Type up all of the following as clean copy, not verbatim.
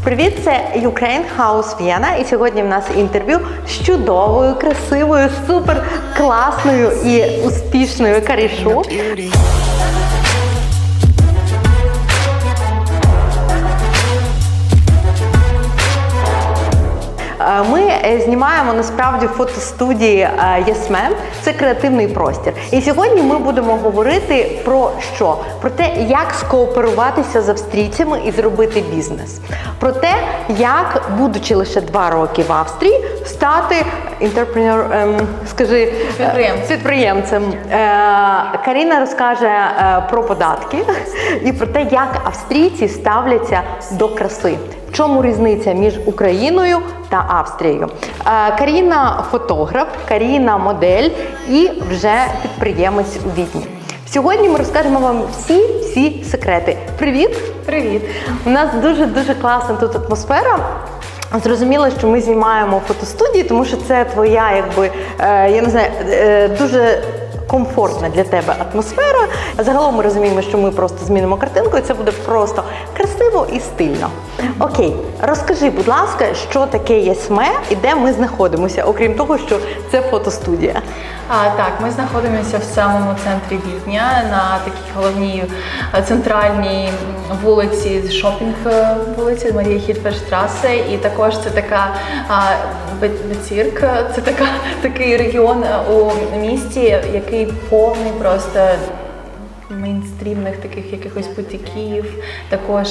Привіт, це Ukraine House Vienna, і сьогодні в нас інтерв'ю з чудовою, красивою, супер класною і успішною Карішу. Ми знімаємо насправді в фотостудії Yes Man. Це креативний простір. І сьогодні ми будемо говорити про що? Про те, як скооперуватися з австрійцями і зробити бізнес. Про те, як, будучи лише 2 роки в Австрії, стати підприємцем. Каріна розкаже про податки і про те, як австрійці ставляться до краси. В чому різниця між Україною та Австрією? Каріна фотограф, Каріна модель і вже підприємець у Відні. Сьогодні ми розкажемо вам всі секрети. Привіт! Привіт! У нас дуже класна тут атмосфера. Зрозуміло, що ми знімаємо фотостудії, тому що це твоя, я не знаю, дуже комфортна для тебе атмосфера. Загалом ми розуміємо, що ми просто змінимо картинку, і це буде просто красиво і стильно. Окей, розкажи, будь ласка, що таке Yes Man і де ми знаходимося, окрім того, що це фотостудія. Так, ми знаходимося в самому центрі Відня, на такій головній центральній вулиці, шопінг вулиці Марія Хільферштрасе, і також це така Безірк, це такий регіон у місті, який повний просто мейнстрімних таких якихось бутиків. Також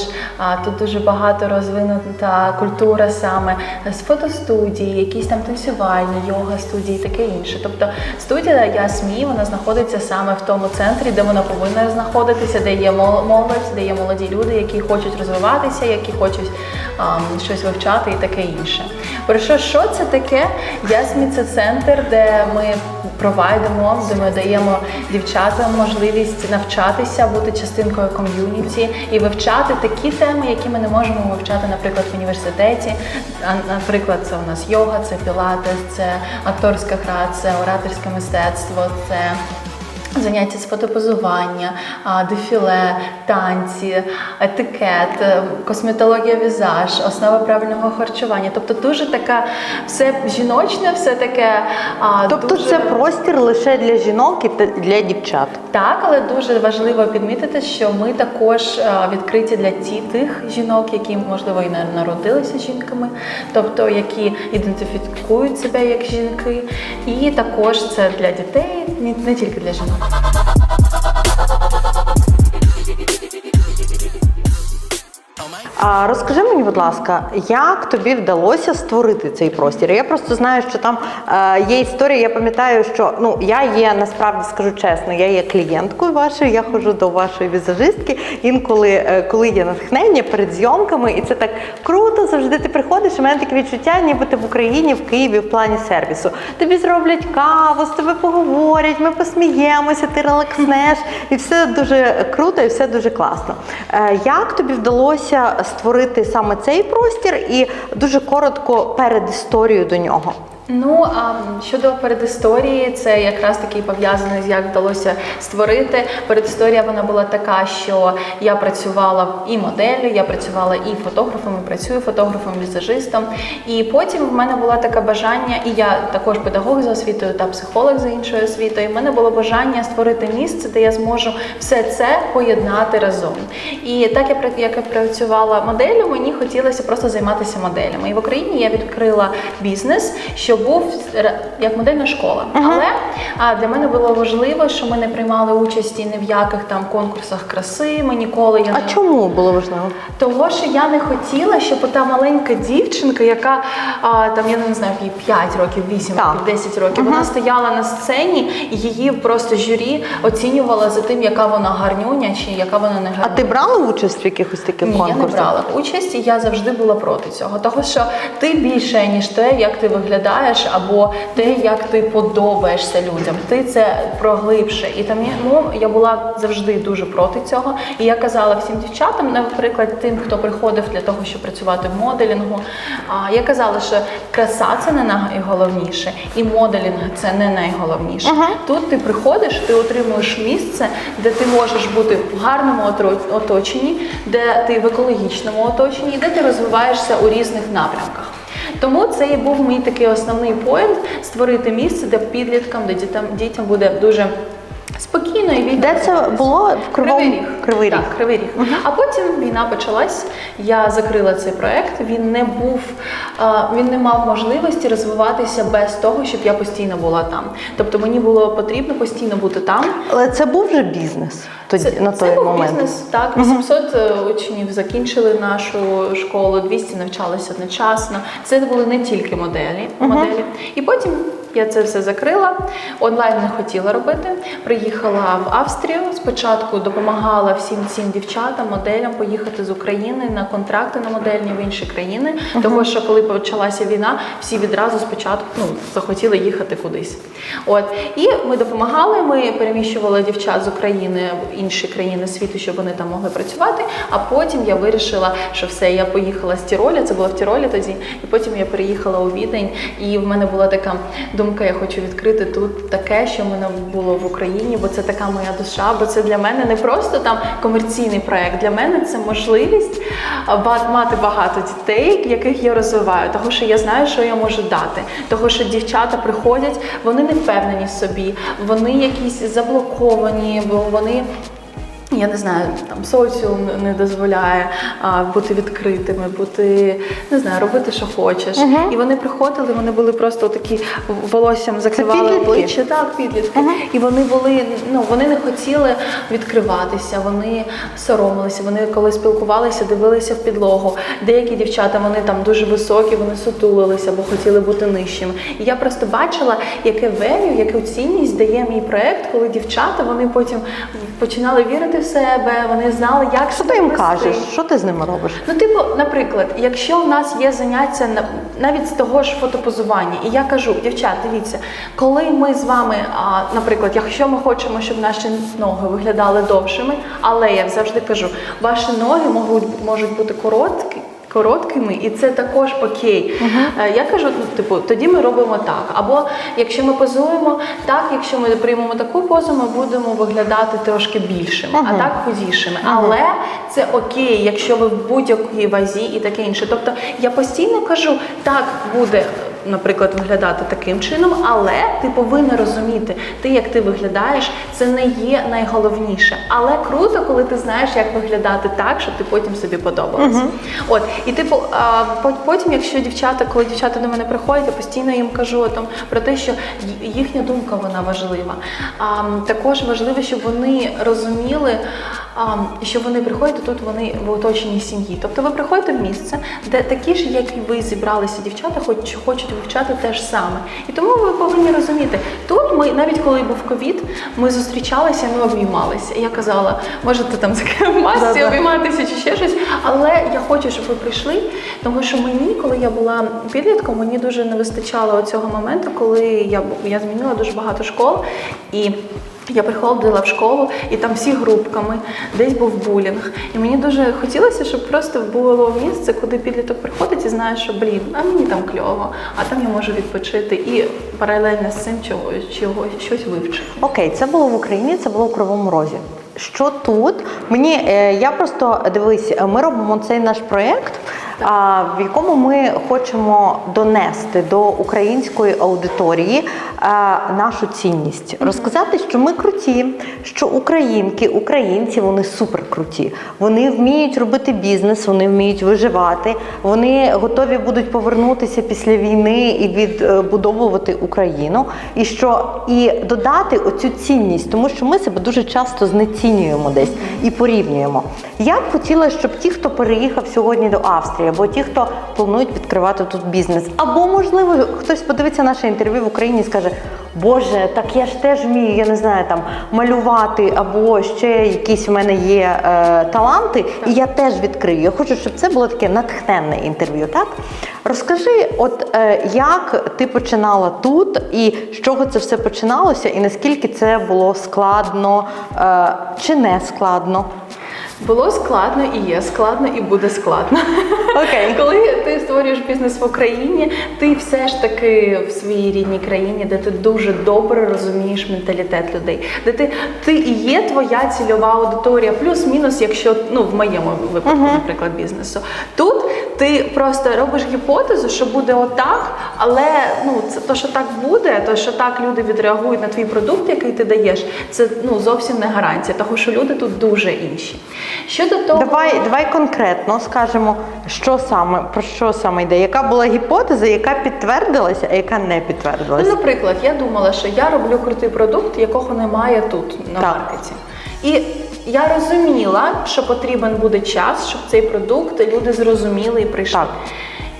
тут дуже багато розвинута культура саме з фотостудії, якісь там танцювальні, йога-студії, таке інше. Тобто студія Yes Man, вона знаходиться саме в тому центрі, де вона повинна знаходитися, де є молодь, де є молоді люди, які хочуть розвиватися, які хочуть щось вивчати і таке інше. Що це таке? Yes Man – це центр, де ми провайдимо, де ми даємо дівчатам можливість навчатися, бути частинкою ком'юніті і вивчати такі теми, які ми не можемо вивчати, наприклад, в університеті. Наприклад, це у нас йога, це пілатес, це акторська гра, це ораторське мистецтво, це заняття з фотопозування, дефіле, танці, етикет, косметологія, візаж, основа правильного харчування. Тобто дуже така все жіночне, все таке. Тобто це простір лише для жінок і для дівчат? Так, але дуже важливо підмітити, що ми також відкриті для тих жінок, які, можливо, і не народилися жінками, тобто які ідентифікують себе як жінки. І також це для дітей, не тільки для жінок. Розкажи мені, будь ласка, як тобі вдалося створити цей простір? Я просто знаю, що там є історія, я пам'ятаю, що я є, насправді скажу чесно, я є клієнткою вашою, я ходжу до вашої візажистки, інколи, коли є натхнення перед зйомками, і це так круто, завжди ти приходиш, і в мене таке відчуття, ніби ти в Україні, в Києві, в плані сервісу. Тобі зроблять каву, з тобою поговорять, ми посміємося, ти релакснеш, і все дуже круто, і все дуже класно. Як тобі вдалося створити саме цей простір і дуже коротко передісторію до нього? Щодо передісторії, це якраз таки пов'язане з як вдалося створити. Передісторія вона була така, що я працювала і моделлю, я працювала і фотографом, і працюю фотографом, візажистом. І потім в мене було таке бажання, і я також педагог за освітою та психолог за іншою освітою, і в мене було бажання створити місце, де я зможу все це поєднати разом. І так як я працювала моделлю, мені хотілося просто займатися моделями. І в Україні я відкрила бізнес, що був як модельна школа. Але для мене було важливо, що ми не приймали участі ні в яких там конкурсах краси, ми ніколи... Чому було важливо? Того, що я не хотіла, щоб та маленька дівчинка, яка там, я не знаю, їй 5 років, 8 років, 10 років, вона стояла на сцені, і її просто журі оцінювала за тим, яка вона гарнюня, чи яка вона не гарнюня. А ти брала участь в якихось таких конкурсах? Ні, я не брала участь, і я завжди була проти цього. Того, що ти більше, ніж те, як ти виглядаєш, виглядаєш, або те, як ти подобаєшся людям. Ти це проглибше. І тому я була завжди дуже проти цього. І я казала всім дівчатам, наприклад, тим, хто приходив для того, щоб працювати в моделінгу, я казала, що краса – це не найголовніше, і моделінг – це не найголовніше. Тут ти приходиш, ти отримуєш місце, де ти можеш бути в гарному оточенні, де ти в екологічному оточенні, де ти розвиваєшся у різних напрямках. Тому це і був мій такий основний поінт – створити місце, де підліткам, де дітям буде дуже спокійно і вільно. Де це було? В Кривий Ріг. Так, Кривий Ріг. А потім війна почалась, я закрила цей проект, він не мав можливості розвиватися без того, щоб я постійно була там. Тобто мені було потрібно постійно бути там. Але це був вже бізнес тоді, на той це був момент? Бізнес, так. 800 учнів закінчили нашу школу, 200 навчалися одночасно. Це були не тільки моделі. І потім я це все закрила, онлайн не хотіла робити. Приїхала в Австрію, спочатку допомагала всім цим дівчатам, моделям поїхати з України на контракти на модельні в інші країни. Тому що коли почалася війна, всі відразу спочатку захотіли їхати кудись. І ми допомагали, ми переміщували дівчат з України в інші країни світу, щоб вони там могли працювати. А потім я вирішила, що все, я поїхала з Тіроля, це було в Тіролі тоді, і потім я переїхала у Відень, і в мене була така думка, я хочу відкрити тут таке, що в мене було в Україні, бо це така моя душа, бо це для мене не просто там комерційний проект, для мене це можливість мати багато дітей, яких я розвиваю, тому що я знаю, що я можу дати, тому що дівчата приходять, вони не впевнені в собі, вони якісь заблоковані, бо вони, я не знаю, там соціум не дозволяє бути відкритими, робити, що хочеш. І вони приходили, вони були просто такі, волоссям закривали обличчя. Так, підлітки. І вони були, вони не хотіли відкриватися, вони соромилися, вони коли спілкувалися, дивилися в підлогу. Деякі дівчата, вони там дуже високі, вони сутулилися, бо хотіли бути нижчими. І я просто бачила, яке value, яку цінність дає мій проект, коли дівчата, вони потім починали вірити в себе, вони знали, як що ти їм кажеш, що ти з ними робиш? Наприклад, якщо в нас є заняття навіть з того ж фотопозування, і я кажу, дівчат, дивіться, коли ми з вами, наприклад, якщо ми хочемо, щоб наші ноги виглядали довшими, але я завжди кажу, ваші ноги можуть бути короткими, і це також окей. Я кажу, тоді ми робимо так. Або якщо ми позуємо так, якщо ми приймемо таку позу, ми будемо виглядати трошки більшими, а так худішими. Але це окей, якщо ви в будь-якій вазі і таке інше. Тобто я постійно кажу, так буде, наприклад, виглядати таким чином, але ти повинна розуміти, як ти виглядаєш, це не є найголовніше. Але круто, коли ти знаєш, як виглядати так, щоб ти потім собі подобалася. І потім, якщо коли дівчата до мене приходять, я постійно їм кажу про те, що їхня думка, вона важлива. Також важливо, щоб вони розуміли, що вони приходять, тут вони в оточенні сім'ї. Тобто ви приходите в місце, де такі ж, як і ви, зібралися дівчата, хочуть вивчати те ж саме. І тому ви повинні розуміти, тут ми, навіть коли був ковід, ми зустрічалися, ми обіймалися. І я казала, можете там в масці обійматися чи ще щось, але я хочу, щоб ви прийшли, тому що мені, коли я була підлітком, мені дуже не вистачало цього моменту, коли я змінила дуже багато школ, і я приходила в школу, і там всі групками, десь був булінг. І мені дуже хотілося, щоб просто було місце, куди підліток приходить і знає, що, а мені там кльово, а там я можу відпочити і паралельно з цим щось вивчити. Окей, це було в Україні, це було в Кривому Розі. Що тут? Я просто, дивись, ми робимо цей наш проєкт, в якому ми хочемо донести до української аудиторії нашу цінність. Розказати, що ми круті, що українки, українці, вони супер круті. Вони вміють робити бізнес, вони вміють виживати, вони готові будуть повернутися після війни і відбудовувати Україну. І додати оцю цінність, тому що ми себе дуже часто знецінюємо десь і порівнюємо. Я б хотіла, щоб ті, хто переїхав сьогодні до Австрії, або ті, хто планують відкривати тут бізнес. Або, можливо, хтось подивиться наше інтерв'ю в Україні і скаже: Боже, так я ж теж вмію, я не знаю, там, малювати, або ще якісь в мене є таланти, і я теж відкрию. Я хочу, щоб це було таке натхненне інтерв'ю, так? Розкажи, от як ти починала тут, і з чого це все починалося, і наскільки це було складно чи не складно? Було складно і є складно, і буде складно. Окей. Коли ти створюєш бізнес в Україні, ти все ж таки в своїй рідній країні, де ти дуже добре розумієш менталітет людей, де ти і є твоя цільова аудиторія, плюс-мінус, якщо, в моєму випадку, наприклад, бізнесу. Тут ти просто робиш гіпотезу, що буде отак, але це то, що так буде, то, що так люди відреагують на твій продукт, який ти даєш, це зовсім не гарантія, тому що люди тут дуже інші. Щодо того, давай конкретно скажемо, про що саме йде, яка була гіпотеза, яка підтвердилася, а яка не підтвердилася. Наприклад, я думала, що я роблю крутий продукт, якого немає тут на маркеті. І я розуміла, що потрібен буде час, щоб цей продукт люди зрозуміли і прийшли. Так.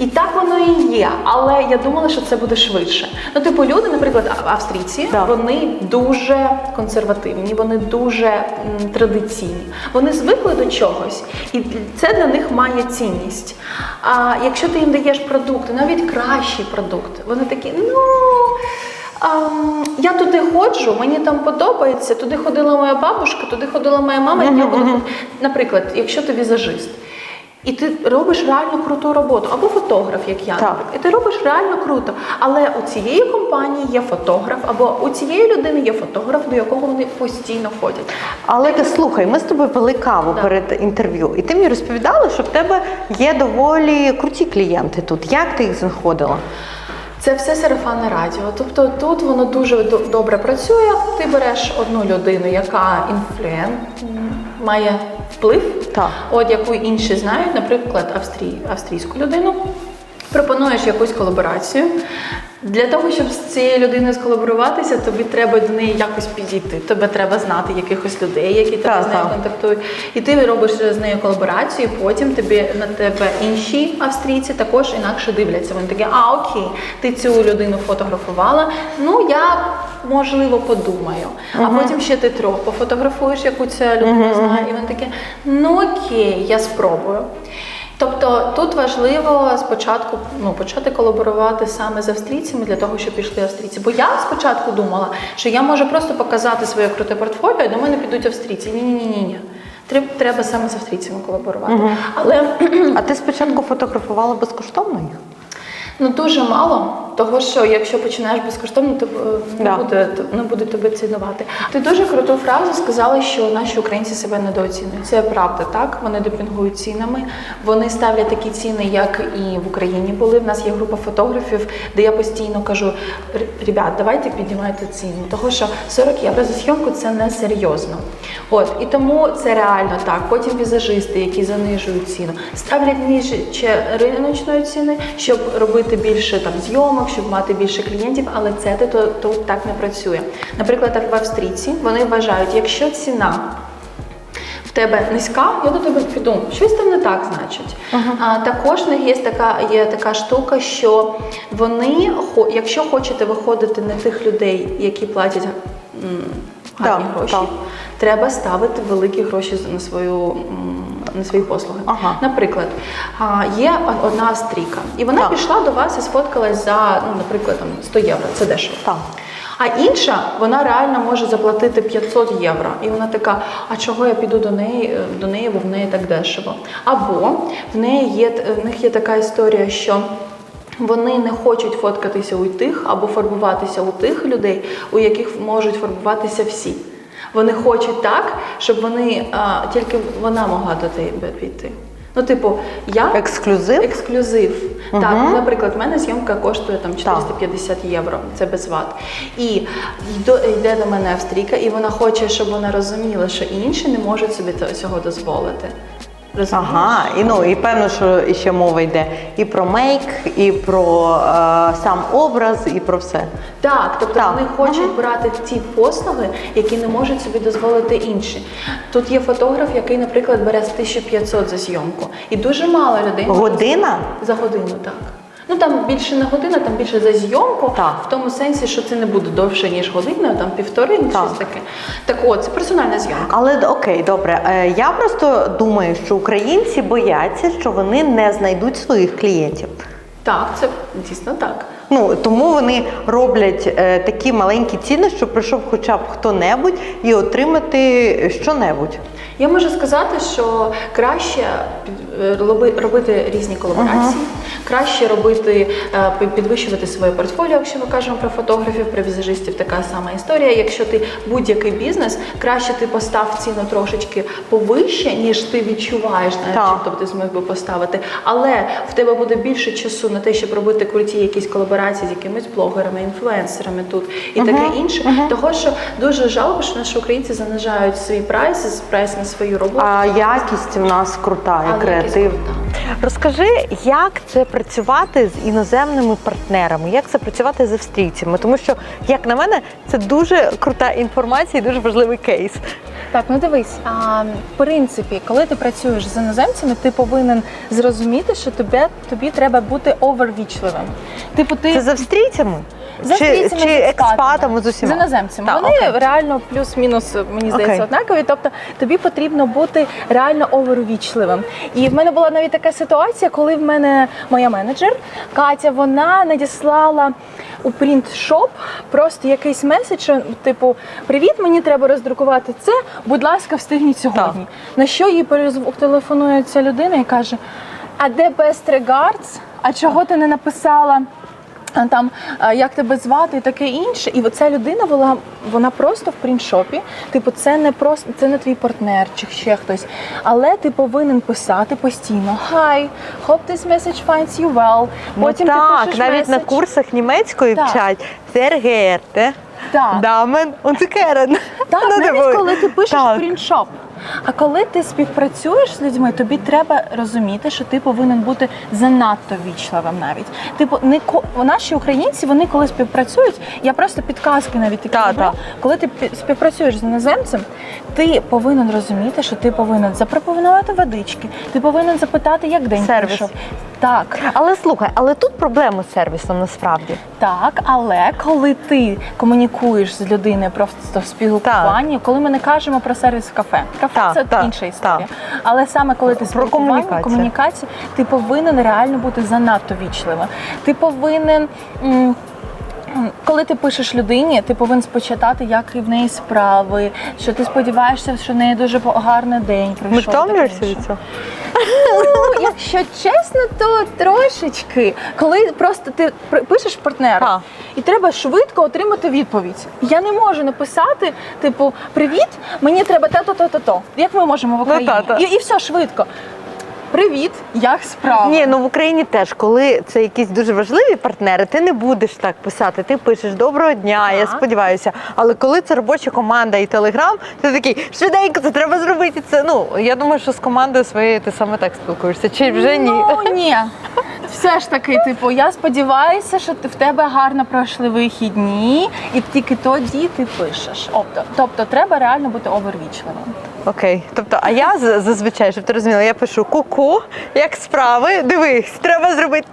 І так воно і є, але я думала, що це буде швидше. Люди, наприклад, австрійці, вони дуже консервативні, вони дуже традиційні. Вони звикли до чогось, і це для них має цінність. А якщо ти їм даєш продукти, навіть кращий продукт, вони такі, я туди ходжу, мені там подобається, туди ходила моя бабушка, туди ходила моя мама. Наприклад, якщо ти візажист, і ти робиш реально круту роботу, або фотограф, як я, і ти робиш реально круто, але у цієї компанії є фотограф, або у цієї людини є фотограф, до якого вони постійно ходять. Але слухай, ми з тобою пили каву перед інтерв'ю, і ти мені розповідала, що в тебе є доволі круті клієнти тут. Як ти їх знаходила? Це все сарафанне радіо. Тобто тут воно дуже добре працює. Ти береш одну людину, яка має вплив, яку інші знають, наприклад, австрійську людину. Пропонуєш якусь колаборацію. Для того, щоб з цією людиною сколаборуватися, тобі треба до неї якось підійти. Тобі треба знати якихось людей, які тебе з нею контактують. І ти робиш з нею колаборацію, і потім на тебе інші австрійці також інакше дивляться. Вони такі, окей, ти цю людину фотографувала, я, можливо, подумаю. А потім ще ти трохи пофотографуєш, яку ця людина знає, і вони такі, окей, я спробую. Тобто тут важливо спочатку почати колаборувати саме з австрійцями для того, щоб пішли австрійці. Бо я спочатку думала, що я можу просто показати своє круте портфоліо, і до мене підуть австрійці. Ні. Треба саме з австрійцями колаборувати. А ти спочатку фотографувала безкоштовно їх? Дуже мало, того що якщо починаєш безкоштовно, то не буде тебе цінувати. Ти дуже круту фразу сказала, що наші українці себе недооцінюють. Це правда, так? Вони демпінгують цінами, вони ставлять такі ціни, як і в Україні були. В нас є група фотографів, де я постійно кажу, ребят, давайте піднімайте ціну, того що 40 євро за зйомку – це не серйозно. І тому це реально так. Потім візажисти, які занижують ціну, ставлять нижче риночної ціни, щоб робити більше зйомок, щоб мати більше клієнтів, але це тут так не працює. Наприклад, в австрійці вони вважають, якщо ціна в тебе низька, я до тебе піду, щось там не так, значить. Також в них є така штука, що вони, якщо хочете виходити на тих людей, які платять гарні гроші, треба ставити великі гроші на свої послуги. Наприклад, є одна австрійка, і вона пішла до вас і сфоткалась за, наприклад, 100 євро, це дешево. А інша, вона реально може заплатити 500 євро. І вона така, а чого я піду до неї, бо в неї так дешево. Або в них є така історія, що вони не хочуть фоткатися у тих, або фарбуватися у тих людей, у яких можуть фарбуватися всі. Вони хочуть так, щоб тільки вона могла до тебе піти. Я... Ексклюзив? Ексклюзив. Так, наприклад, в мене зйомка коштує 450 євро, це без ват. І йде до мене австрійка, і вона хоче, щоб вона розуміла, що інші не можуть собі цього дозволити. Розумієш? Ага, і певно, що іще мова йде і про мейк, і про сам образ, і про все. Так, тобто Так. вони хочуть брати ті послуги, які не можуть собі дозволити інші. Тут є фотограф, який, наприклад, бере 1500 за зйомку. І дуже мало людей. Година? За годину, так. Ну там більше не година, там більше за зйомку, Так. в тому сенсі, що це не буде довше, ніж година, там півтори, Так. щось таке. Так от, це персональна зйомка. Але окей, добре. Я просто думаю, що українці бояться, що вони не знайдуть своїх клієнтів. Так, це дійсно так. Ну, тому вони роблять такі маленькі ціни, щоб прийшов хоча б хто-небудь і отримати що-небудь. Я можу сказати, що краще робити різні колаборації, краще підвищувати своє портфоліо, якщо ми кажемо про фотографів, про візажистів, така сама історія. Якщо ти будь-який бізнес, краще ти постав ціну трошечки повище, ніж ти відчуваєш, начебто ти зміг би поставити. Але в тебе буде більше часу на те, щоб робити круті якісь колаборації з якимись блогерами, інфлюенсерами тут і таке інше. Того, що дуже жалко, що наші українці занижають свій прайс на свою роботу. А якість в нас крута і креатив. Розкажи, як це працювати з іноземними партнерами, як це працювати з австрійцями? Тому що, як на мене, це дуже крута інформація і дуже важливий кейс. Так, ну дивись, в принципі, коли ти працюєш з іноземцями, ти повинен зрозуміти, що тобі треба бути овервічливим. Типу, Це з австрійцями? З австрійцями, чи з експатами з усіма? З іноземцями. Так, Вони окей. реально плюс-мінус, мені здається, Окей. однакові. Тобто тобі потрібно бути реально овервічливим. І в мене була навіть така ситуація, коли в мене моя менеджер Катя, вона надіслала у принт-шоп просто якийсь меседж, що, типу, привіт, мені треба роздрукувати це, будь ласка, встигніть сьогодні. На що їй телефонує ця людина і каже, а де best regards? А чого ти не написала там, як тебе звати і таке інше. І ця людина вона просто в принтшопі. Типу, це не твій партнер чи ще хтось. Але ти повинен писати постійно Hi, hope this message finds you well. Потім ну, ти так, пишеш навіть на меседж. курсах німецької Так. вчать Sehr geehrte Так. Damen und Herren. Так, Ну, навіть типу, коли ти пишеш так. принтшоп. А коли ти співпрацюєш з людьми, тобі треба розуміти, що ти повинен бути занадто вічливим навіть. Типу, наші українці, вони коли співпрацюють, я просто підказки навіть такі роблю. Коли ти співпрацюєш з іноземцем, ти повинен розуміти, що ти повинен запропонувати водички, ти повинен запитати, як день Сервіс. пройшов. Так. Але слухай, тут проблеми з сервісом насправді. Так, але коли ти комунікуєш з людиною просто в спілкуванні, коли ми не кажемо про сервіс в кафе, це інша історія. Але саме коли ти спілкування, комунікація, ти повинен реально бути занадто вічливим. Ти повинен, коли ти пишеш людині, ти повинен спочитати, як і в неї справи, що ти сподіваєшся, що в неї дуже гарний день пройшов. Ми втомлюєшся від цього? Ну, якщо чесно, то трошечки. Коли просто ти пишеш партнеру, і треба швидко отримати відповідь. Я не можу написати, типу, привіт, мені треба то-то. Як ми можемо в Україні? І все, швидко. Привіт, як справа? Ні, в Україні теж, коли це якісь дуже важливі партнери, ти не будеш так писати. Ти пишеш «Доброго дня», я сподіваюся. Але коли це робоча команда і Телеграм, ти такий, швиденько, це треба зробити. Це, я думаю, що з командою своєю ти саме так спілкуєшся. Чи вже ні? Ну, ні. Все ж таки, типу, я сподіваюся, що в тебе гарно пройшли вихідні, і тільки тоді ти пишеш. Тобто треба реально бути овервічливим. Окей. Тобто, а я зазвичай, щоб ти розуміла, я пишу ку-ку, як справи, дивись, треба зробити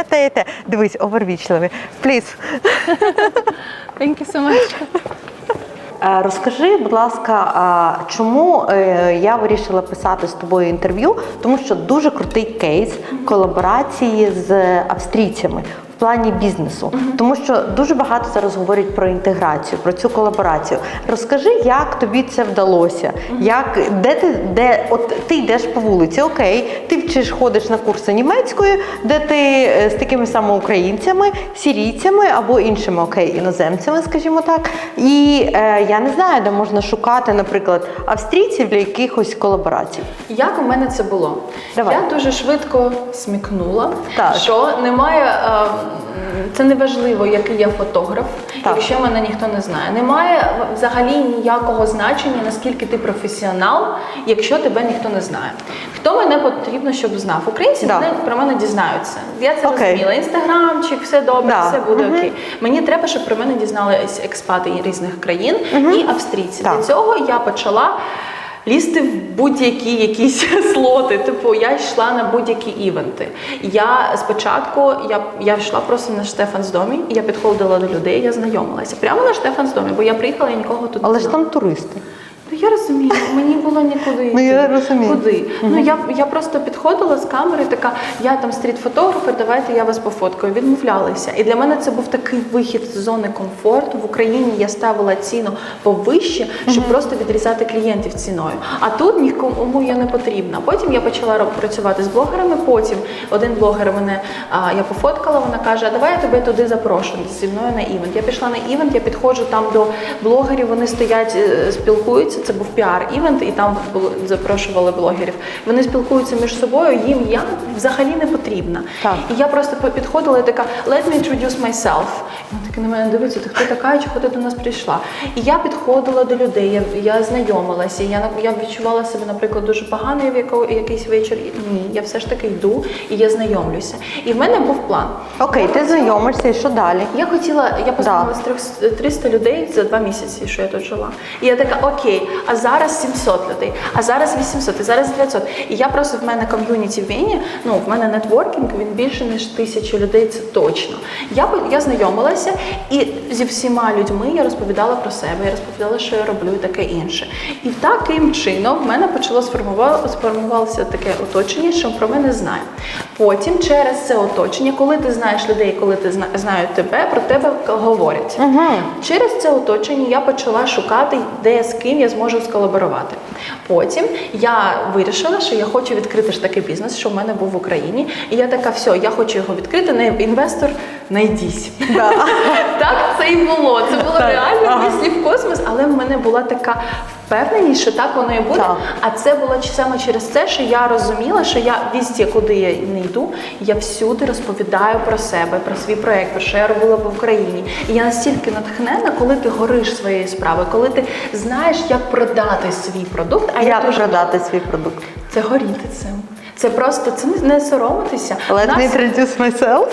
те. Дивись, овервічливі. Please. Thank you so much. Розкажи, будь ласка, чому я вирішила писати з тобою інтерв'ю? Тому що дуже крутий кейс колаборації з австрійцями в плані бізнесу. Тому що дуже багато зараз говорять про інтеграцію, про цю колаборацію. Розкажи, як тобі це вдалося? От ти йдеш по вулиці, окей, ти ходиш на курси німецької, де ти з такими самоукраїнцями, сирійцями або іншими, іноземцями, скажімо так. І я не знаю, де можна шукати, наприклад, австрійців для якихось колаборацій. Як у мене це було? Давай. Я дуже швидко смікнула, Так. що немає це не важливо, який я фотограф, Так. якщо мене ніхто не знає. Немає взагалі ніякого значення, наскільки ти професіонал, якщо тебе ніхто не знає. Хто мене потрібно, щоб знав? Українці Да. про мене дізнаються. Я це Окей. розуміла. Інстаграмчик, все добре, Да. все буде окей. Мені треба, щоб про мене дізналися експати різних країн і австрійці. Так. Для цього я почала лізти в будь-які якісь слоти. Типу, я йшла на будь-які івенти. Я спочатку я йшла просто на Штефансдомі, і я підходила до людей, я знайомилася. Прямо на Штефансдомі, бо я приїхала, я нікого тут Але не ж знала. там туристи. Ну, я розумію, мені було нікуди йти. Ну, я розумію. Куди? Ну, я просто підходила з камери, така, я там стріт-фотографер, давайте я вас пофоткаю. Відмовлялися. І для мене це був такий вихід з зони комфорту. В Україні я ставила ціну повище, щоб просто відрізати клієнтів ціною. А тут нікому я не потрібна. Потім я почала працювати з блогерами, потім один блогер мене, я пофоткала, вона каже, а давай я тебе туди запрошу, зі мною на івент. Я пішла на івент, я підходжу там до блогерів, вони стоять, спілкуються. Це був піар-івент, і там запрошували блогерів. Вони спілкуються між собою, їм я взагалі не потрібна. Так. І я просто підходила і така, let me introduce myself. І вони такі на мене дивляться, ти хто така, і чого ти до нас прийшла? І я підходила до людей, я знайомилася, я відчувала себе, наприклад, дуже погано в якийсь вечір. Ні, я все ж таки йду і я знайомлюся. І в мене був план. Окей, ти знайомишся, і що далі? Я познайомилася з 300 людей за 2 місяці, що я тут жила. І я така, окей, а зараз 700 людей, а зараз 800, і зараз 900. І я просто, в мене ком'юніті в Вені, в мене нетворкінг, він більше, ніж 1000 людей, це точно. Я знайомилася, і зі всіма людьми я розповідала про себе, я розповідала, що я роблю, і таке інше. І таким чином в мене почало сформувалося таке оточення, що про мене знає. Потім через це оточення, коли ти знаєш людей, коли ти знають тебе, про тебе говорять. Через це оточення я почала шукати, де з ким я зможу сколаборувати. Потім я вирішила, що я хочу відкрити ж такий бізнес, що в мене був в Україні. І я така, все, я хочу його відкрити, не інвестор, найдіть. Да. Так це і було. Це було Так. реально мислі в космос, але в мене була така впевненість, що так воно і буде. Так. А це було саме через те, що я розуміла, що я везде, куди я не йду, я всюди розповідаю про себе, про свій проєкт, про що я робила в Україні. І я настільки натхнена, коли ти гориш своєю справою, коли ти знаєш, як продати свій продукт. А Як продати свій продукт? це горіти цим. Це просто, це не соромитися. Let me introduce myself.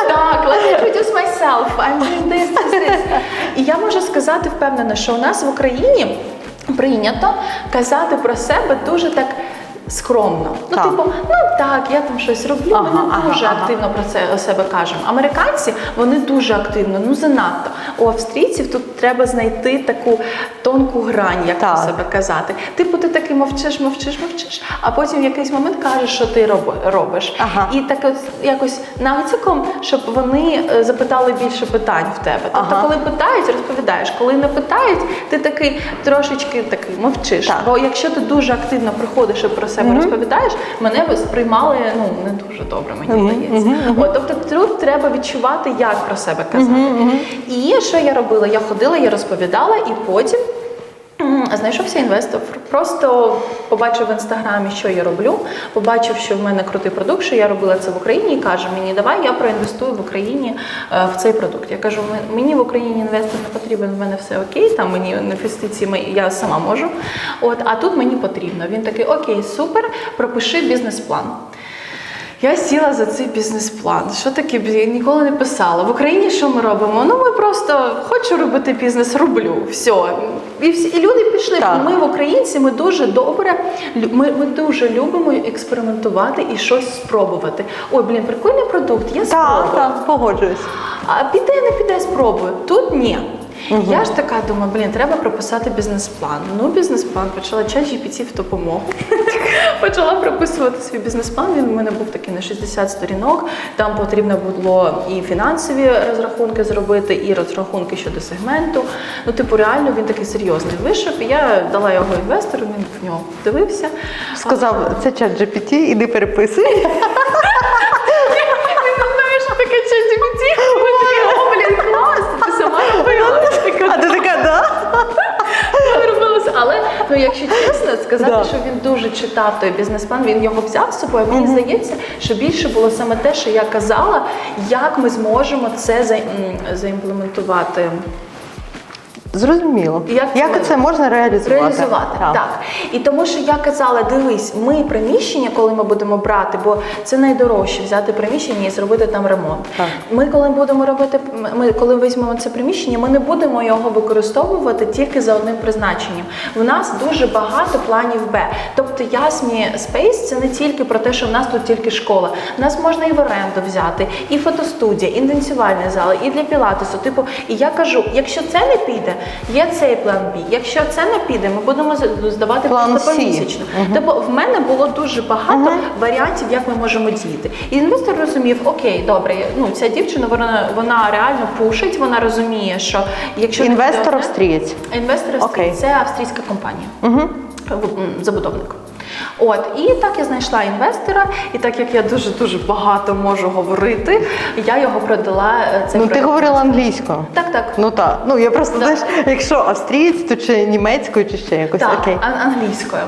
Так, let me introduce myself. I'm doing this. І я можу сказати впевнено, що у нас в Україні прийнято казати про себе дуже так скромно. Так. Так, я там щось роблю, ми не дуже активно про це себе кажемо. Американці, вони дуже активно, занадто. У австрійців тут треба знайти таку тонку грань, як про себе казати. Типу, ти такий мовчиш, а потім в якийсь момент кажеш, що ти робиш. І так якось навицьком, щоб вони запитали більше питань в тебе. Тобто, коли питають, розповідаєш. Коли не питають, ти такий трошечки такий мовчиш. Так. Бо якщо ти дуже активно приходиш і про себе розповідаєш, мене сприймали не дуже добре, мені здається. Тобто тут треба відчувати, як про себе казати. І що я робила? Я ходила, я розповідала, і потім знайшовся інвестор. Просто побачив в інстаграмі, що я роблю, побачив, що в мене крутий продукт, що я робила це в Україні, і каже мені, давай я проінвестую в Україні в цей продукт. Я кажу, мені в Україні інвестор не потрібен, в мене все окей, там мені інвестиції я сама можу, а тут мені потрібно. Він такий, окей, супер, пропиши бізнес-план. Я сіла за цей бізнес-план. Що таке? Я ніколи не писала. В Україні що ми робимо? Ми просто хочу робити бізнес, роблю. Все. І люди пішли. Так. Ми в українці, ми дуже добре, ми дуже любимо експериментувати і щось спробувати. Ой, прикольний продукт, я спробую. Так, погоджуюсь. А піде, не піде, спробую. Тут ні. Я ж така думаю, треба прописати бізнес-план. Бізнес-план, почала ChatGPT в допомогу. Почала прописувати свій бізнес-план, він у мене був такий на 60 сторінок, там потрібно було і фінансові розрахунки зробити, і розрахунки щодо сегменту. Реально він такий серйозний вийшов, і я дала його інвестору, він в нього дивився. Сказав, це ChatGPT, іди переписуй. Ти не знаєш, що таке ChatGPT? Клас, ти сама робила. А ти така, да? Але, якщо чесно, сказати, Да. що він дуже читав той бізнес-план, він його взяв з собою. Мені здається, що більше було саме те, що я казала, як ми зможемо це заімплементувати. Зрозуміло. Як це можна реалізувати? Так. І тому що я казала, дивись, ми приміщення, коли ми будемо брати, бо це найдорожче взяти приміщення і зробити там ремонт. Так. Ми коли будемо робити, коли візьмемо це приміщення, ми не будемо його використовувати тільки за одним призначенням. В нас дуже багато планів Б. Тобто Ясмі Space – це не тільки про те, що в нас тут тільки школа. В нас можна і в оренду взяти, і фотостудія, і танцювальні зали, і для пілатесу. І я кажу, якщо це не піде, є цей план Б. Якщо це не піде, ми будемо здавати просто помісячно. Тобто в мене було дуже багато варіантів, як ми можемо діяти. І інвестор розумів, окей, добре, ця дівчина, вона реально пушить, вона розуміє, що якщо... Інвестор австрієць? Інвестор австрієць. Це австрійська компанія. Забудовник. І так я знайшла інвестора, і так як я дуже багато можу говорити, я його продала. Ти говорила англійською? Так. Я просто, знаєш, якщо австрієць, то чи німецькою, чи ще якось? Так, окей. Англійською.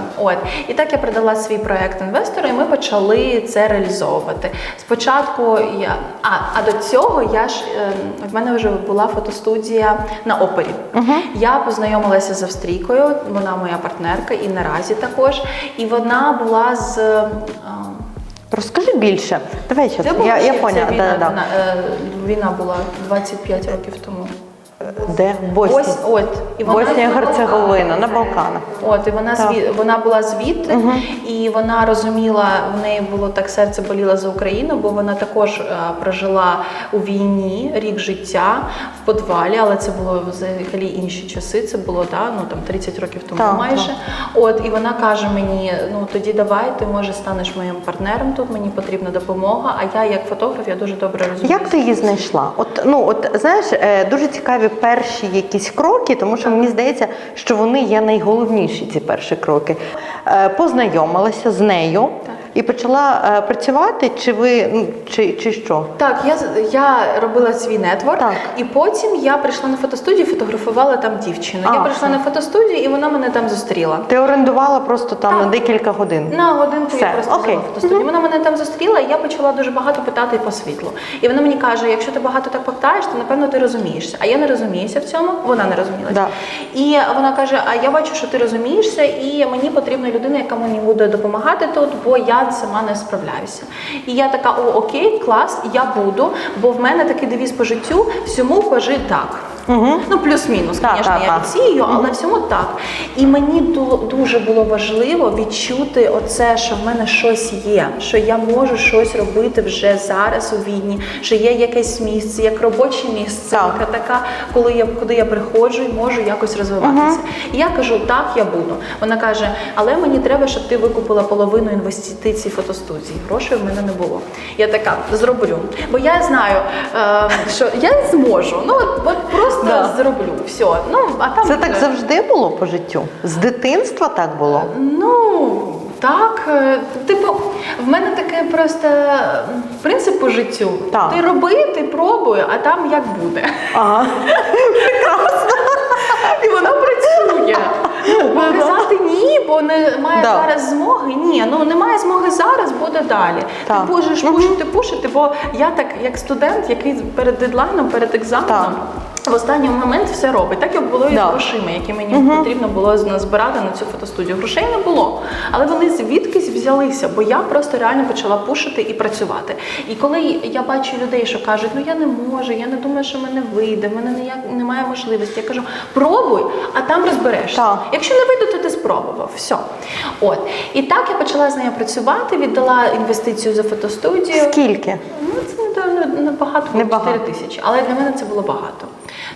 І так я продала свій проєкт інвестору, і ми почали це реалізовувати. Спочатку до цього в мене вже була фотостудія на Опері. Я познайомилася з австрійкою, вона моя партнерка і наразі також. І вона була з... Розкажи більше. Давай зараз. Я поняла. Війна була 25 років тому. Де? В Боснії. Боснія, Герцеговина, на Балканах. І вона була звідти, і вона розуміла, в неї було так серце боліло за Україну, бо вона також прожила у війні рік життя в підвалі, але це було взагалі інші часи, це було 30 років тому майже. І вона каже мені, тоді давай, ти може станеш моїм партнером тут, мені потрібна допомога, а я як фотограф, я дуже добре розумію. Як ти її знайшла? Знаєш, дуже цікаві перші якісь кроки, тому що мені здається, що вони є найголовніші, ці перші кроки. Познайомилася з нею і почала працювати, чи що? Так, я робила свій нетворк, і потім я прийшла на фотостудію, фотографувала там дівчину. Я прийшла на фотостудію, і вона мене там зустріла. Ти орендувала просто там на декілька годин? На годинку я просто взяла фотостудію. Вона мене там зустріла, і я почала дуже багато питати по світлу. І вона мені каже, якщо ти багато так питаєш, то напевно ти розумієшся. А я не розуміюся в цьому, вона не розумілася. І вона каже, а я бачу, що ти розумієшся, і мені потрібна людина, яка мені буде допомагати тут, бо я сама не справляюся. І я така, окей, клас, я буду, бо в мене такий девіз по життю, всьому кажи так. Плюс-мінус, звісно, я відсію, але всьому так. І мені дуже було важливо відчути оце, що в мене щось є, що я можу щось робити вже зараз у Відні, що є якесь місце, як робоче місце, така, куди я приходжу і можу якось розвиватися. І я кажу, так, я буду. Вона каже, але мені треба, щоб ти викупила половину інвестицій фотостудії. Грошей в мене не було. Я така, зроблю. Бо я знаю, що я зможу. Просто зроблю. Все. Це так завжди було по життю? З дитинства так було? Так. В мене таке просто принцип по життю. Так. Ти роби, ти пробуй, а там як буде. Прекрасно. І вона працює. Казати ні, бо немає зараз змоги. Ні, немає змоги зараз, буде далі. Ти можеш пушити, бо я так, як студент, який перед дедлайном, перед екзаменом, в останній момент все робить. Так як було і з грошима, які мені потрібно було назбирати на цю фотостудію. Грошей не було, але вони звідкись взялися, бо я просто реально почала пушити і працювати. І коли я бачу людей, що кажуть, я не можу, я не думаю, що в мене вийде, в мене немає можливості. Я кажу, пробуй, а там розберешся. Якщо не вийде, то ти спробував. Все. І так я почала з нею працювати, віддала інвестицію за фотостудію. Скільки? Це небагато, 4 тисячі, але для мене це було багато.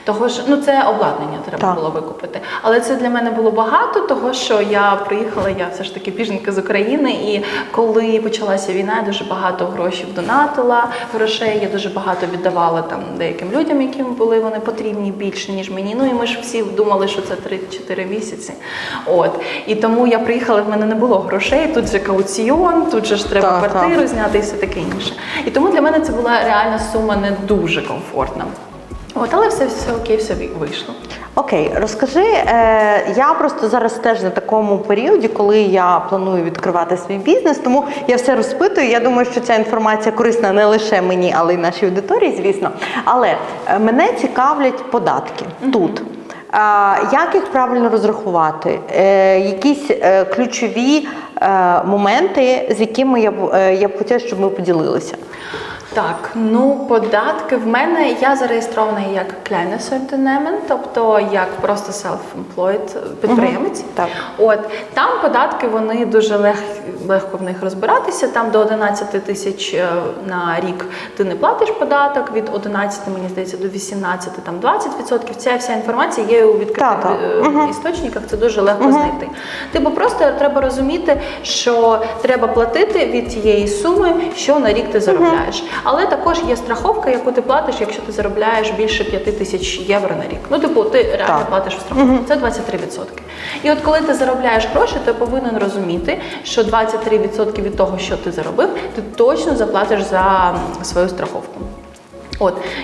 Того ж, це обладнання треба було викупити. Але це для мене було багато, того що я приїхала, я все ж таки біженка з України, і коли почалася війна, я дуже багато грошей донатила, я дуже багато віддавала там деяким людям, яким були вони потрібні більше, ніж мені. І ми ж всі думали, що це 3-4 місяці. І тому я приїхала, в мене не було грошей, тут же кауціон, тут же ж треба квартиру зняти і все таке інше. І тому для мене це була реальна сума не дуже комфортна. Але все окей, все вийшло. Окей, розкажи, я просто зараз теж на такому періоді, коли я планую відкривати свій бізнес, тому я все розпитую. Я думаю, що ця інформація корисна не лише мені, але й нашій аудиторії, звісно. Але мене цікавлять податки тут. Як їх правильно розрахувати? Якісь ключові моменти, з якими я б хотіла, щоб ми поділилися? Так, податки в мене, я зареєстрована як Kleines-Unternehmen, тобто як просто self-employed підприємець. Так. Там податки, вони дуже легко в них розбиратися, там до 11 тисяч на рік ти не платиш податок, від 11, мені здається, до 18, там 20%. Ця вся інформація є у відкритих істочниках, це дуже легко знайти. Просто треба розуміти, що треба платити від тієї суми, що на рік ти заробляєш. Але також є страховка, яку ти платиш, якщо ти заробляєш більше 5 тисяч євро на рік. Ти реально платиш в страховку. Це 23%. І коли ти заробляєш гроші, ти повинен розуміти, що 23% від того, що ти заробив, ти точно заплатиш за свою страховку.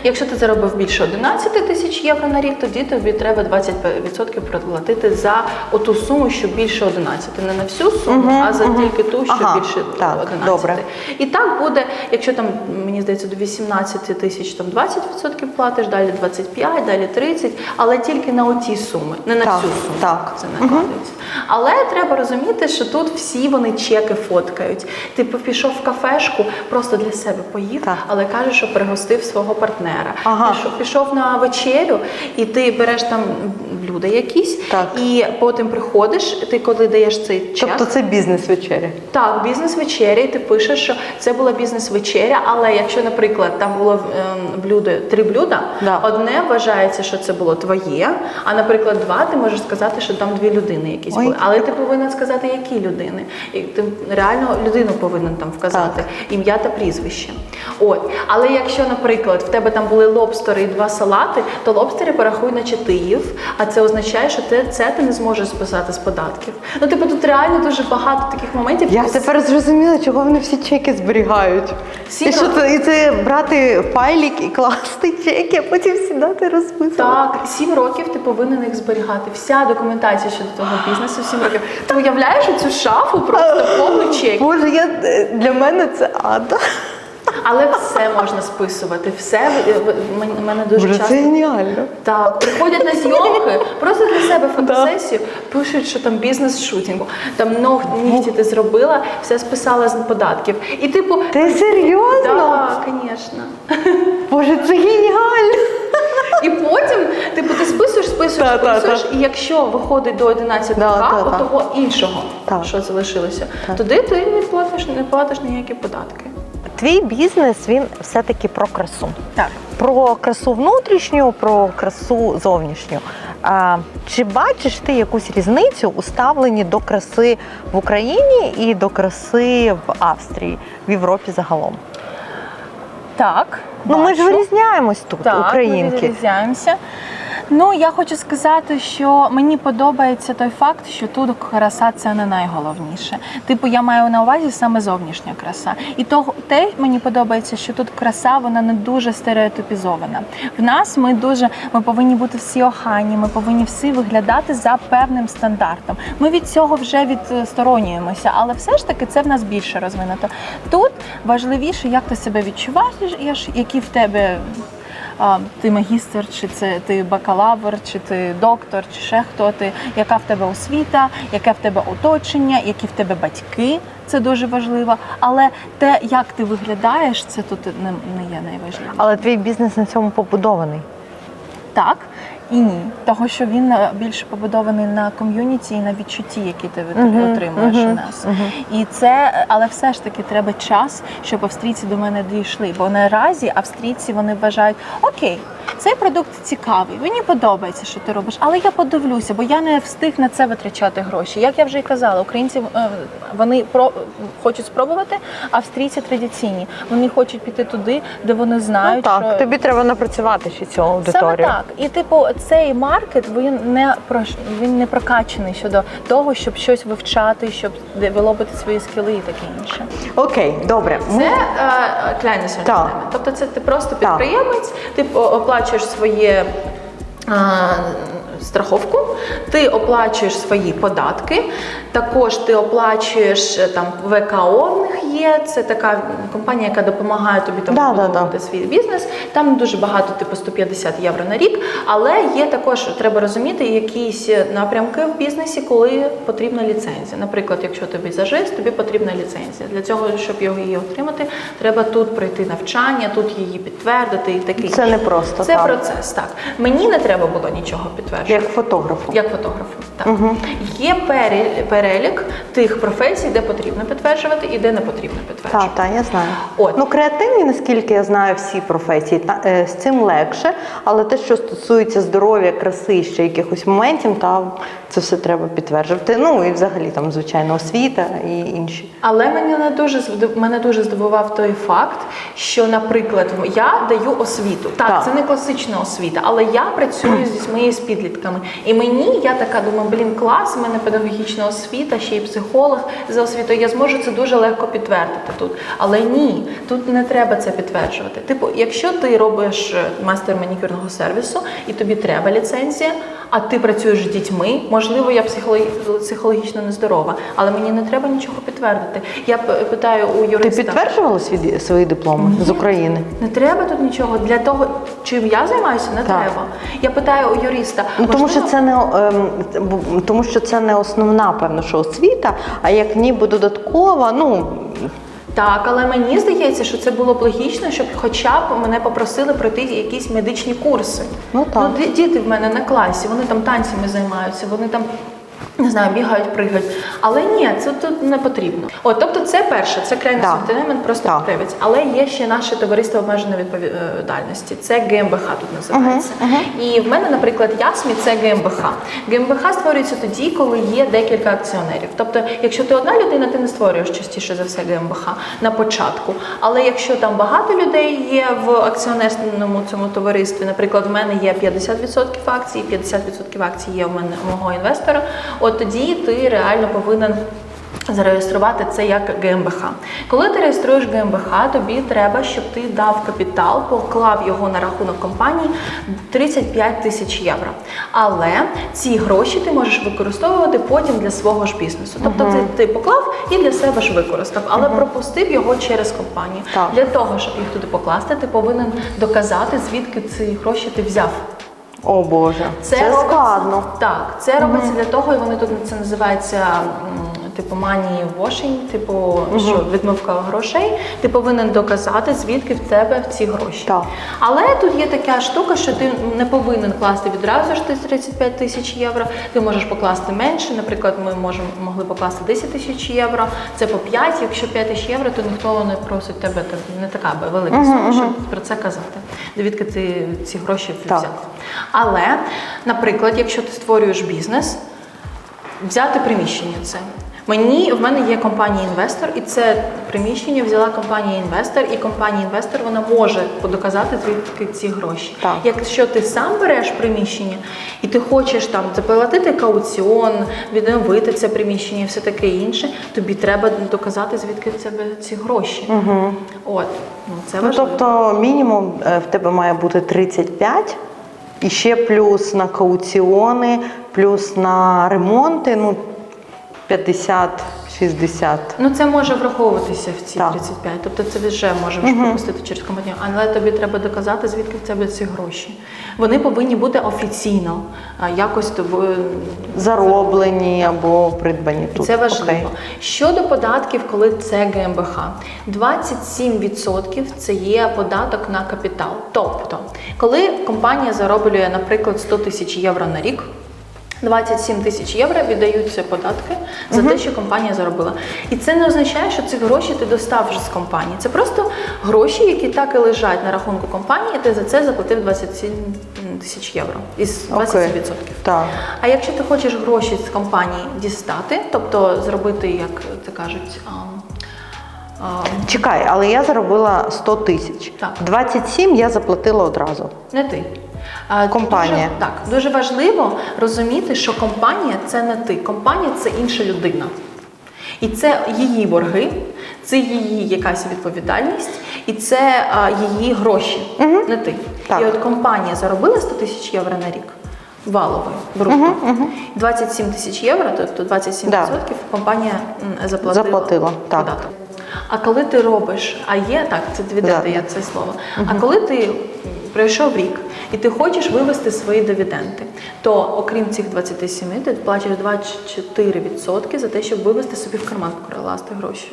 Якщо ти заробив більше 11 тисяч євро на рік, тоді тобі треба 20% проплатити за ту суму, що більше 11. Не на всю суму, а за тільки ту, що більше 11. Добре. І так буде, якщо там, мені здається, до 18 тисяч там 20% платиш, далі 25, далі 30, але тільки на оті суми, не на цю суму це накладається. Але треба розуміти, що тут всі вони чеки фоткають. Ти пішов в кафешку, просто для себе поїв, але кажеш, що пригостив свого партнера. Пішов на вечерю, і ти береш там блюда якісь, і потім приходиш, ти коли даєш цей чек. Тобто це бізнес-вечеря? Так, бізнес-вечеря, і ти пишеш, що це була бізнес-вечеря, але якщо, наприклад, там було 3 блюда, одне вважається, що це було твоє, а, наприклад, 2, ти можеш сказати, що там 2 людини якісь були. Але ти повинен сказати, які людини. І ти реально людину повинен там вказати, ім'я та прізвище. Але якщо, наприклад, в тебе там були лобстери і 2 салати, то лобстери порахуй наче ти їв, а це означає, що ти не зможеш списати з податків. Тут реально дуже багато таких моментів. Я тепер зрозуміла, чого вони всі чеки зберігають. І це брати файлик і класти чеки, а потім сідати розписувати. Так, 7 років ти повинен їх зберігати. Вся документація щодо того бізнесу 7 років. Ти уявляєш цю шафу просто повну чеків? Боже, для мене це ада. Але все можна списувати, все, мене дуже часто... Це геніально. Так, приходять на зйомки, просто для себе фотосесію, пишуть, що там бізнес-шутінгу, там нігті ти зробила, все списала з податків. І Ти серйозно? Так, звісно. Боже, це геніально. І потім, ти списуєш, і якщо виходить до 11-го, того іншого, що залишилося, тоді ти не платиш ніякі податки. Твій бізнес, він все-таки про красу. Так. Про красу внутрішню, про красу зовнішню. Чи бачиш ти якусь різницю у ставленні до краси в Україні і до краси в Австрії, в Європі загалом? Так, ми ж вирізняємось тут, українки. Так, ми вирізняємося. Я хочу сказати, що мені подобається той факт, що тут краса – це не найголовніше. Я маю на увазі саме зовнішня краса. І те мені подобається, що тут краса, вона не дуже стереотипізована. В нас ми повинні бути всі охайні, ми повинні всі виглядати за певним стандартом. Ми від цього вже відсторонюємося, але все ж таки це в нас більше розвинуто. Тут важливіше, як ти себе відчуваєш, які в тебе... Ти магістр, чи це ти бакалавр, чи ти доктор, чи ще хто ти, яка в тебе освіта, яке в тебе оточення, які в тебе батьки, це дуже важливо. Але те, як ти виглядаєш, це тут не є найважливіше. Але твій бізнес на цьому побудований? Так і ні. Того, що він більше побудований на ком'юніті і на відчутті, які ти отримуєш у нас. І це, але все ж таки треба час, щоб австрійці до мене дійшли. Бо наразі австрійці, вони вважають, окей, цей продукт цікавий, мені подобається, що ти робиш, але я подивлюся, бо я не встиг на це витрачати гроші. Як я вже і казала, українці, вони хочуть спробувати, австрійці традиційні. Вони хочуть піти туди, де вони знають, що... тобі треба напрацювати ще цю аудиторію. Саме так. І цей маркет він не прокачаний щодо того, щоб щось вивчати, щоб девелопити свої скіли і таке інше. Окей, добре. Це клейнес Так. альтернатива. Тобто це ти просто підприємець, ти оплачуєш своє страховку, ти оплачуєш свої податки, також ти оплачуєш там ВКО в них є, це така компанія, яка допомагає тобі там побудовувати свій бізнес. Там дуже багато, типу 150 євро на рік, але є також, треба розуміти, якісь напрямки в бізнесі, коли потрібна ліцензія. Наприклад, якщо тобі візажист, тобі потрібна ліцензія. Для цього, щоб її отримати, треба тут пройти навчання, тут її підтвердити і таке. Це не просто. Це процес, так. Мені не треба було нічого підтверджувати. Як фотографу. Як фотографу, так. Є перелік тих професій, де потрібно підтверджувати і де не потрібно підтверджувати. Так, я знаю. От. Ну, креативні, наскільки я знаю, всі професії, з цим легше, але те, що стосується здоров'я, краси, ще якихось моментів, це все треба підтверджувати. Ну, і взагалі, там, звичайно, освіта і інші. Але мене дуже здивував той факт, що, наприклад, я даю освіту. Так, це не класична освіта, але я працюю зі своїми підлітками. І я така думаю, клас, у мене педагогічна освіта, ще й психолог за освітою, я зможу це дуже легко підтвердити тут. Але ні, тут не треба це підтверджувати. Типу, якщо ти робиш майстер манікюрного сервісу і тобі треба ліцензія, а ти працюєш з дітьми, можливо, я психологічно нездорова, але мені не треба нічого підтвердити. Я питаю у юриста. Ти підтверджувала свої дипломи з України? Не треба тут нічого. Для того, чим я займаюся, не треба. Я питаю у юриста. Тому що це не основна, певно, що освіта, а як ніби додаткова, Так, але мені здається, що це було б логічно, щоб хоча б мене попросили пройти якісь медичні курси. Діти в мене на класі, вони там танцями займаються, вони там, не знаю, бігають, пригають. Але ні, це тут не потрібно. Тобто це перше, це крайний сортимент, просто підприємець. Але є ще наше товариство обмеженої відповідальності. Це ГМБХ тут називається. І в мене, наприклад, Ясмі – це ГМБХ. ГМБХ створюється тоді, коли є декілька акціонерів. Тобто, якщо ти одна людина, ти не створюєш частіше за все ГМБХ на початку. Але якщо там багато людей є в акціонерному цьому товаристві, наприклад, в мене є 50% акцій, 50% акцій є у мого інвестора, тоді ти реально повинен зареєструвати це як ГМБХ. Коли ти реєструєш ГМБХ, тобі треба, щоб ти дав капітал, поклав його на рахунок компанії 35 тисяч євро. Але ці гроші ти можеш використовувати потім для свого ж бізнесу. Тобто ти поклав і для себе ж використав, але пропустив його через компанію. Для того, щоб їх туди покласти, ти повинен доказати, звідки ці гроші ти взяв. О Боже, це складно. Так, це робиться для того, і вони тут це називається типу money washing, типу що відмивка грошей. Ти повинен доказати, звідки в тебе ці гроші. Але тут є така штука, що ти не повинен класти відразу ж 35 тисяч євро. Ти можеш покласти менше. Наприклад, ми могли покласти 10 тисяч євро. Це по 5. Якщо 5 тисяч євро, то ніхто не просить тебе, не така велика сума, щоб про це казати. Звідки ти ці гроші взяв. Але, наприклад, якщо ти створюєш бізнес, взяти приміщення це. В мене є компанія-інвестор, і це приміщення взяла компанія-інвестор, і компанія-інвестор, вона може доказати, звідки ці гроші. Якщо ти сам береш приміщення, і ти хочеш там заплатити кауціон, відновити це приміщення і все таке інше, тобі треба доказати, звідки в тебе ці гроші. Це важливо. Тобто мінімум в тебе має бути 35, і ще плюс на кауціони, плюс на ремонти, 50-60. Це може враховуватися в ці 35. Тобто це вже можеш пропустити через компанію. Але тобі треба доказати, звідки в тебе ці гроші. Вони повинні бути офіційно, якось тобою зароблені або придбані тут. Це важливо. Щодо податків, коли це ГМБХ, 27% це є податок на капітал. Тобто, коли компанія зароблює, наприклад, 100 тисяч євро на рік, 27 тисяч євро віддаються податки за те, що компанія заробила. І це не означає, що ці гроші ти достав вже з компанії. Це просто гроші, які так і лежать на рахунку компанії, і ти за це заплатив 27 тисяч євро із 27%. А якщо ти хочеш гроші з компанії дістати, тобто зробити, як це кажуть, Чекай, але я заробила 100 тисяч. 27 я заплатила одразу. Не ти. Компанія. Дуже, так, дуже важливо розуміти, що компанія – це не ти. Компанія – це інша людина. І це її борги, це її якась відповідальність, і це її гроші, не ти. Так. І от компанія заробила 100 тисяч євро на рік, валової, брутто. 27 тисяч євро, тобто 27% компанія заплатила так. податок. А коли ти робиш, це дивіденди, я це слово. А коли ти пройшов рік і ти хочеш вивести свої дивіденди, то окрім цих 27, ти платиш 24% за те, щоб вивести собі в карман класти гроші.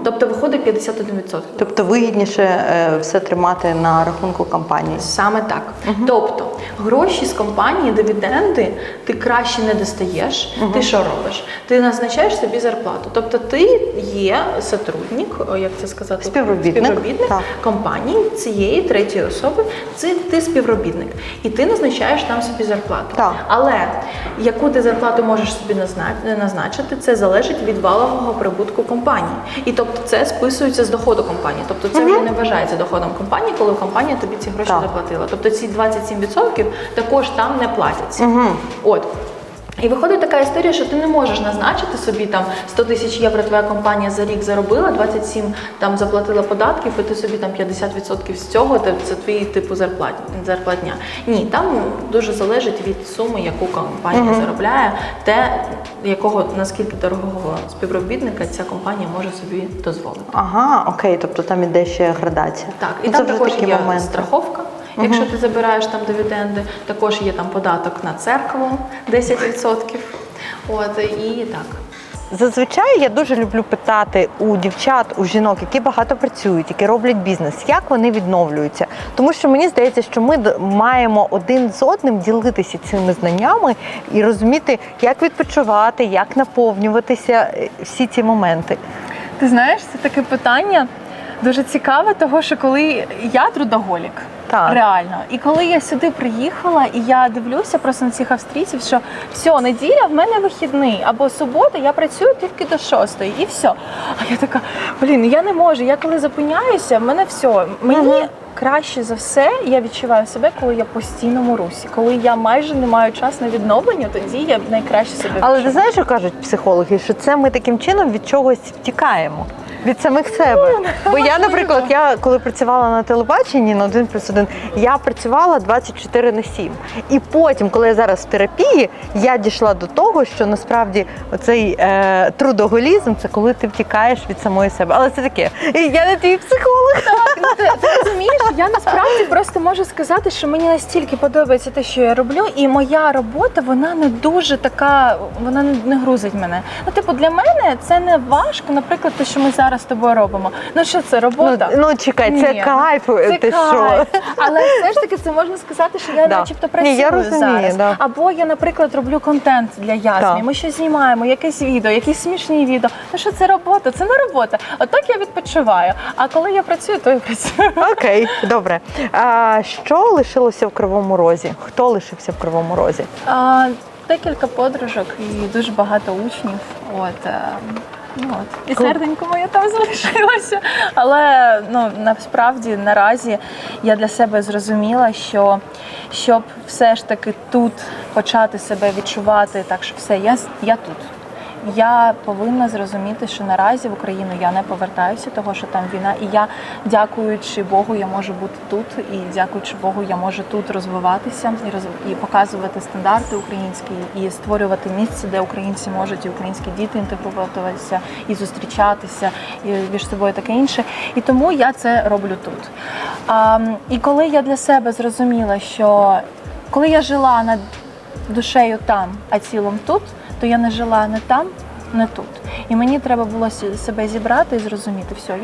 Тобто виходить 51%. Тобто вигідніше все тримати на рахунку компанії. Саме так. Тобто гроші з компанії, дивіденди ти краще не достаєш. Ти що робиш? Ти назначаєш собі зарплату. Тобто ти є сотрудник, як це сказати? Співробітник. Так. Компанії цієї третьої особи. Це ти співробітник. І ти назначаєш там собі зарплату. Так. Але яку ти зарплату можеш собі назначити, це залежить від валового прибутку компанії. І тобто це списується з доходу компанії. Тобто це вже не вважається доходом компанії, коли компанія тобі ці гроші заплатила. Тобто ці 27% також там не платяться. От. І виходить така історія, що ти не можеш назначити собі там 100 тисяч євро твоя компанія за рік заробила, 27 там заплатила податків, і ти собі там 50% з цього, це твій типу зарплатня. Ні, там дуже залежить від суми, яку компанія заробляє, наскільки дорогого співробітника ця компанія може собі дозволити. Ага, окей, тобто там іде ще градація. Так, і там також є страховка. Якщо ти забираєш там дивіденди, також є там податок на церкву 10%. От, і так. Зазвичай я дуже люблю питати у дівчат, у жінок, які багато працюють, які роблять бізнес, як вони відновлюються. Тому що мені здається, що ми маємо один з одним ділитися цими знаннями і розуміти, як відпочивати, як наповнюватися, всі ці моменти. Ти знаєш, це таке питання дуже цікаве, того що коли я трудоголік, реально, і коли я сюди приїхала, і я дивлюся просто на цих австрійців, що все, неділя в мене вихідний, або субота я працюю тільки до 6, і все. А я така, я не можу, я коли зупиняюся, в мене все, мені краще за все, я відчуваю себе, коли я в постійному русі. Коли я майже не маю часу на відновлення, тоді я найкраще себе відчуваю. Але ти знаєш, що кажуть психологи, що це ми таким чином від чогось втікаємо. Від самих себе. Бо я, наприклад, коли працювала на телебаченні на 1+1, я працювала 24/7. І потім, коли я зараз в терапії, я дійшла до того, що насправді оцей трудоголізм – це коли ти втікаєш від самої себе. Але це таке, я не твій психолог. Так, ти розумієш, я насправді просто можу сказати, що мені настільки подобається те, що я роблю, і моя робота, вона не дуже така, вона не грузить мене. Для мене це не важко, наприклад, те, що ми зараз з тобою робимо. Що це, робота? Чекай, це кайф. Це ти кайф. Що? Але все ж таки це можна сказати, що я начебто працюю я розумію, зараз. Да. Або я, наприклад, роблю контент для Ясмі. Ми щось знімаємо, якесь відео, якісь смішні відео. Що це робота? Це не робота. Отак я відпочиваю. А коли я працюю, то я працюю. Окей, добре. Що лишилося в Кривому Розі? Хто лишився в Кривому Розі? Декілька подружок і дуже багато учнів. І серденько моє там залишилося. Але насправді наразі я для себе зрозуміла, що щоб все ж таки тут почати себе відчувати, так що все, я тут. Я повинна зрозуміти, що наразі в Україну я не повертаюся, того що там війна, і я, дякуючи Богу, я можу бути тут, і дякуючи Богу, я можу тут розвиватися і показувати стандарти українські, і створювати місце, де українці можуть, і українські діти інтегруватися, і зустрічатися, і між собою таке інше. І тому я це роблю тут. І коли я для себе зрозуміла, що коли я жила над душею там, а тілом тут, то я не жила не там, не тут. І мені треба було себе зібрати і зрозуміти, все,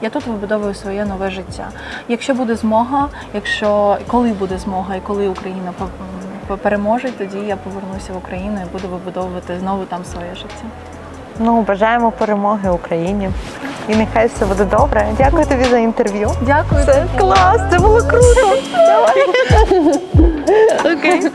я тут вибудовую своє нове життя. Якщо буде змога, коли буде змога і коли Україна переможе, тоді я повернуся в Україну і буду вибудовувати знову там своє життя. Бажаємо перемоги Україні. І нехай все буде добре. Дякую тобі за інтерв'ю. Дякую. Це клас, це було круто. Давай. Окей.